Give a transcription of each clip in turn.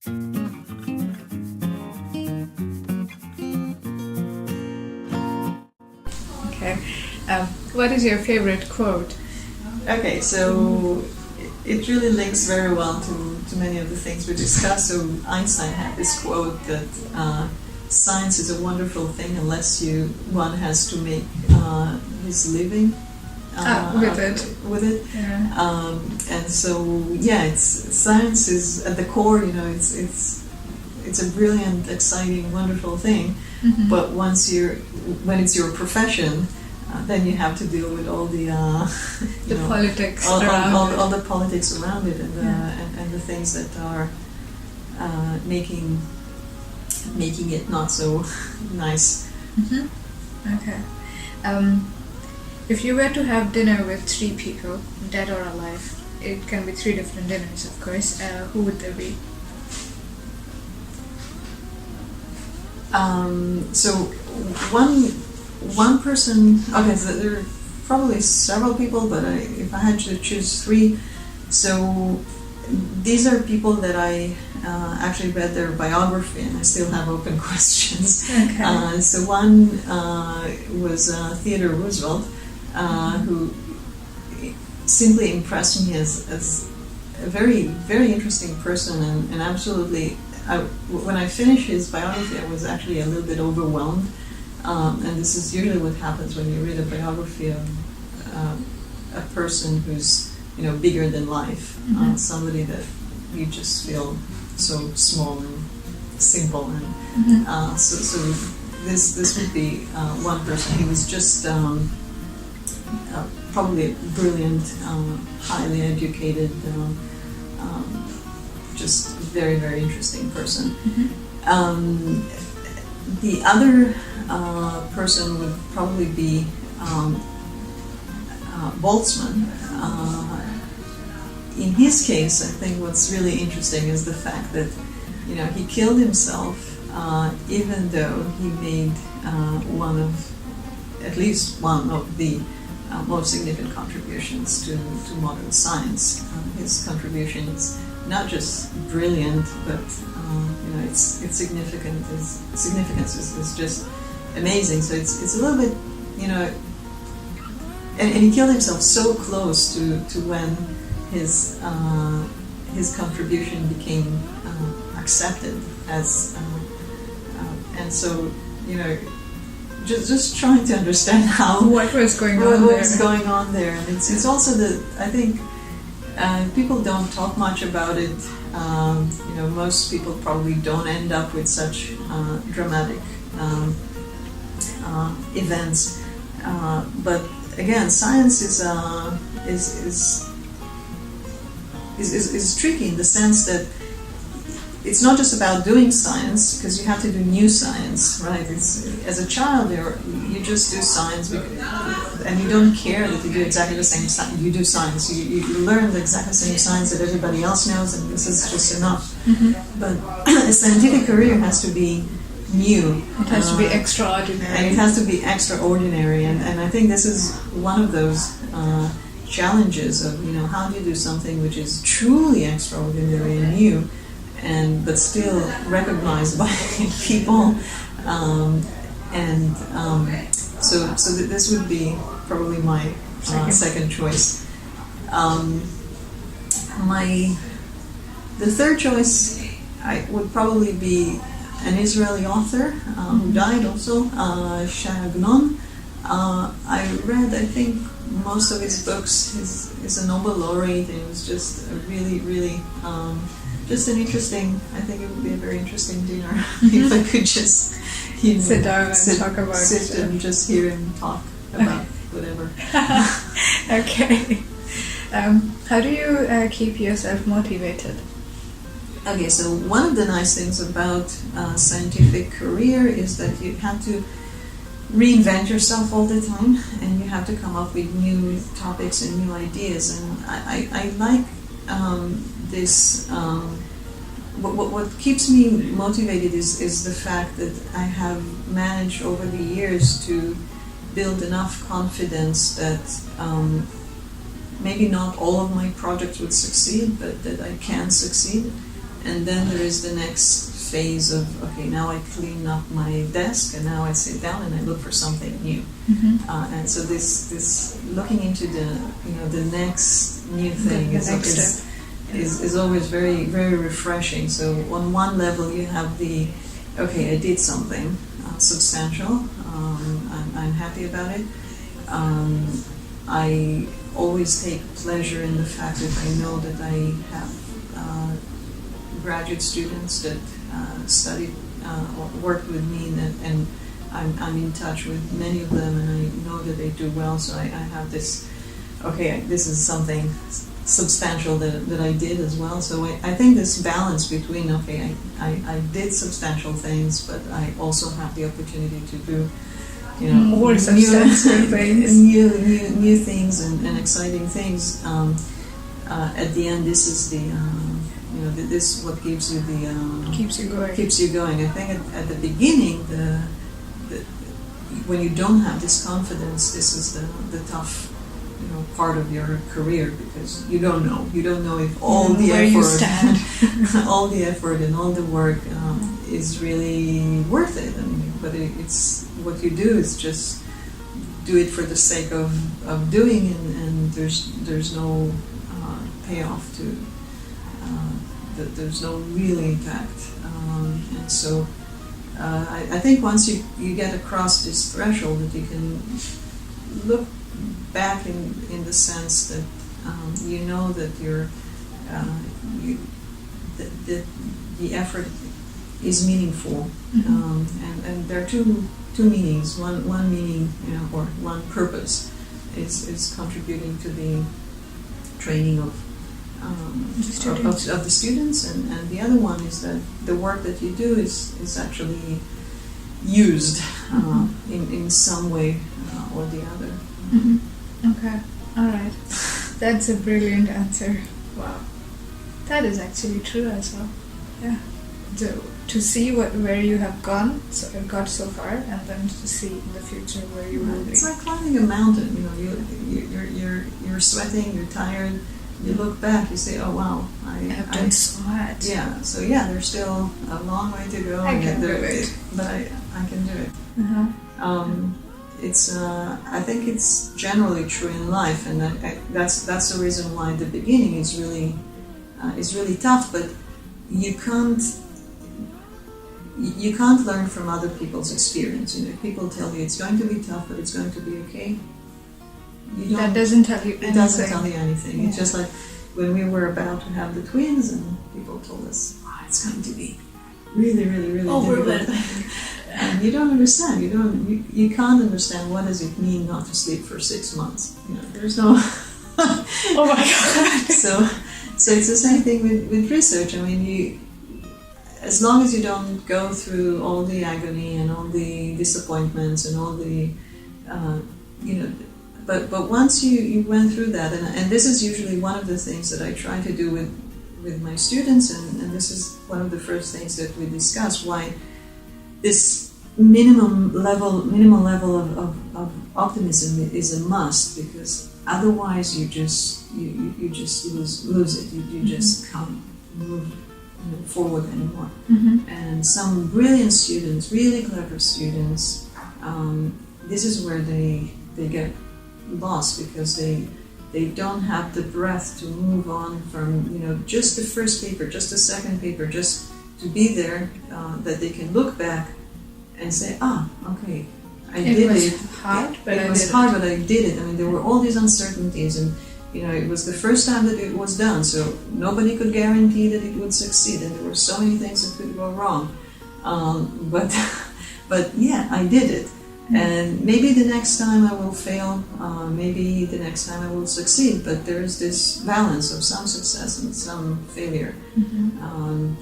Okay. What is your favorite quote? Okay, so it really links very well to many of the things we discussed. So Einstein had this quote that science is a wonderful thing unless one has to make his living with it. Yeah. And so science is at the core. It's a brilliant, exciting, wonderful thing. Mm-hmm. But when it's your profession, then you have to deal with all the politics all the politics around it, and the things that are making it not so nice. Mm-hmm. Okay. If you were to have dinner with 3 people, dead or alive, it can be 3 different dinners, of course. Who would there be? So one person. Okay, so there are probably several people, but if I had to choose 3, so these are people that I actually read their biography, and I still have open questions. Okay. So one was Theodore Roosevelt, who simply impressed me as a very, very interesting person, and absolutely. When I finished his biography, I was actually a little bit overwhelmed, and this is usually what happens when you read a biography of a person who's bigger than life, mm-hmm. Somebody that you just feel so small and simple, and mm-hmm. So this would be one person. He was just probably a brilliant, highly educated. Just very, very interesting person. Mm-hmm. The other person would probably be Boltzmann. In his case, I think what's really interesting is the fact that he killed himself even though he made at least one of the most significant contributions to modern science. His contribution is not just brilliant, but its significance is just amazing. So it's a little bit, and he killed himself so close to when his contribution became accepted as, and so just trying to understand what was going on there, and it's also I think. People don't talk much about it. Most people probably don't end up with such dramatic events. But again, science is tricky in the sense that it's not just about doing science, because you have to do new science, right? As a child, you just do science, and you don't care that you do exactly the same science. You do science. You learn the exact same science that everybody else knows, and this is just enough. Mm-hmm. But a scientific career has to be new. It has to be extraordinary. And it has to be extraordinary. And I think this is one of those challenges of, how do you do something which is truly extraordinary and new, but still recognized by people, so this would be probably my second choice. The third choice would probably be an Israeli author who died also, Shai Agnon. I read, I think, most of his books. He's a Nobel laureate, and it was just a really, really just an interesting. I think it would be a very interesting dinner if I could just sit down and talk about sit and just hear him talk about whatever. Okay. How do you keep yourself motivated? Okay, so one of the nice things about a scientific career is that you have to reinvent yourself all the time, and you have to come up with new topics and new ideas. And I like this. What keeps me motivated is the fact that I have managed over the years to build enough confidence that maybe not all of my projects would succeed, but that I can succeed. And then there is the next phase of, okay, now I clean up my desk and now I sit down and I look for something new. And so this looking into the next new thing is always very, very refreshing. So on one level you have okay, I did something substantial. I'm happy about it. I always take pleasure in the fact that I know that I have graduate students that studied or worked with me, and I'm in touch with many of them, and I know that they do well. So I have this, okay, this is something substantial that I did as well. So I think this balance between, okay, I did substantial things, but I also have the opportunity to do more substantial things, new things and exciting things. At the end, this is this is what gives you keeps you going. I think at the beginning, when you don't have this confidence, this is the tough part of your career, because you don't know if all the where effort you stand. all the effort and all the work is really worth it. But it's what you do is just do it for the sake of doing, and there's no payoff to there's no real impact, and so I think once you get across this threshold, that you can look back in the sense that you know that the effort is meaningful, and there are two meanings. One meaning, or one purpose is contributing to the training of the students, and the other one is that the work that you do is actually used in some way or the other. Okay, all right. That's a brilliant answer. Wow, that is actually true as well. Yeah, to see where you have got so far, and then to see in the future where you will be. It's like climbing a mountain. You're sweating, you're tired. You look back, you say, "Oh wow, I've done so much." Yeah. So yeah, there's still a long way to go. I can do it. But I can do it. It's I think it's generally true in life, and that's the reason why the beginning is really tough. But you can't learn from other people's experience. People tell you it's going to be tough, but it's going to be okay. That doesn't tell you anything. It doesn't tell you anything. Yeah. It's just like when we were about to have the twins, and people told us, it's going to be really, really, really difficult. And you don't understand. You can't understand what does it mean not to sleep for 6 months. There's no. Oh my God. So it's the same thing with research. I mean, as long as you don't go through all the agony and all the disappointments and all the, But once you went through that, and this is usually one of the things that I try to do with my students, and this is one of the first things that we discuss, why this minimal level of optimism is a must, because otherwise you just lose it. You just can't move forward anymore. And some brilliant students, really clever students, this is where they get lost, because they don't have the breath to move on from just the first paper, just the second paper, just to be there, that they can look back and say, okay, I did it. It was hard, but I did it. I mean, there were all these uncertainties, and it was the first time that it was done, so nobody could guarantee that it would succeed, and there were so many things that could go wrong. But yeah, I did it. And maybe the next time I will fail, maybe the next time I will succeed, but there's this balance of some success and some failure.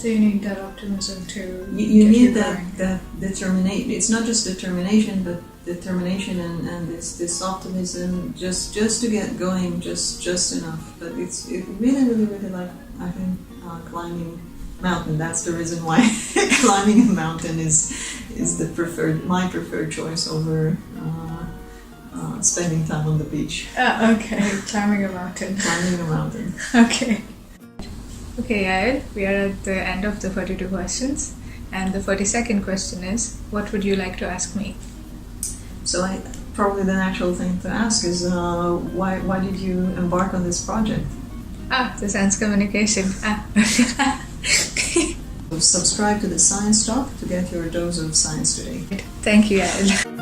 So you need that optimism too. You need that determination. It's not just determination, but determination and this optimism just to get going, just enough. But it really, really, really, like, I think, climbing mountain. That's the reason why climbing a mountain is my preferred choice over spending time on the beach. Okay, climbing a mountain. Climbing a mountain. Okay. Okay, Yael, we are at the end of the 42 questions. And the 42nd question is, what would you like to ask me? So probably the natural thing to ask is, why did you embark on this project? The science communication. Subscribe to the Science Talk to get your dose of science today. Thank you, Yael.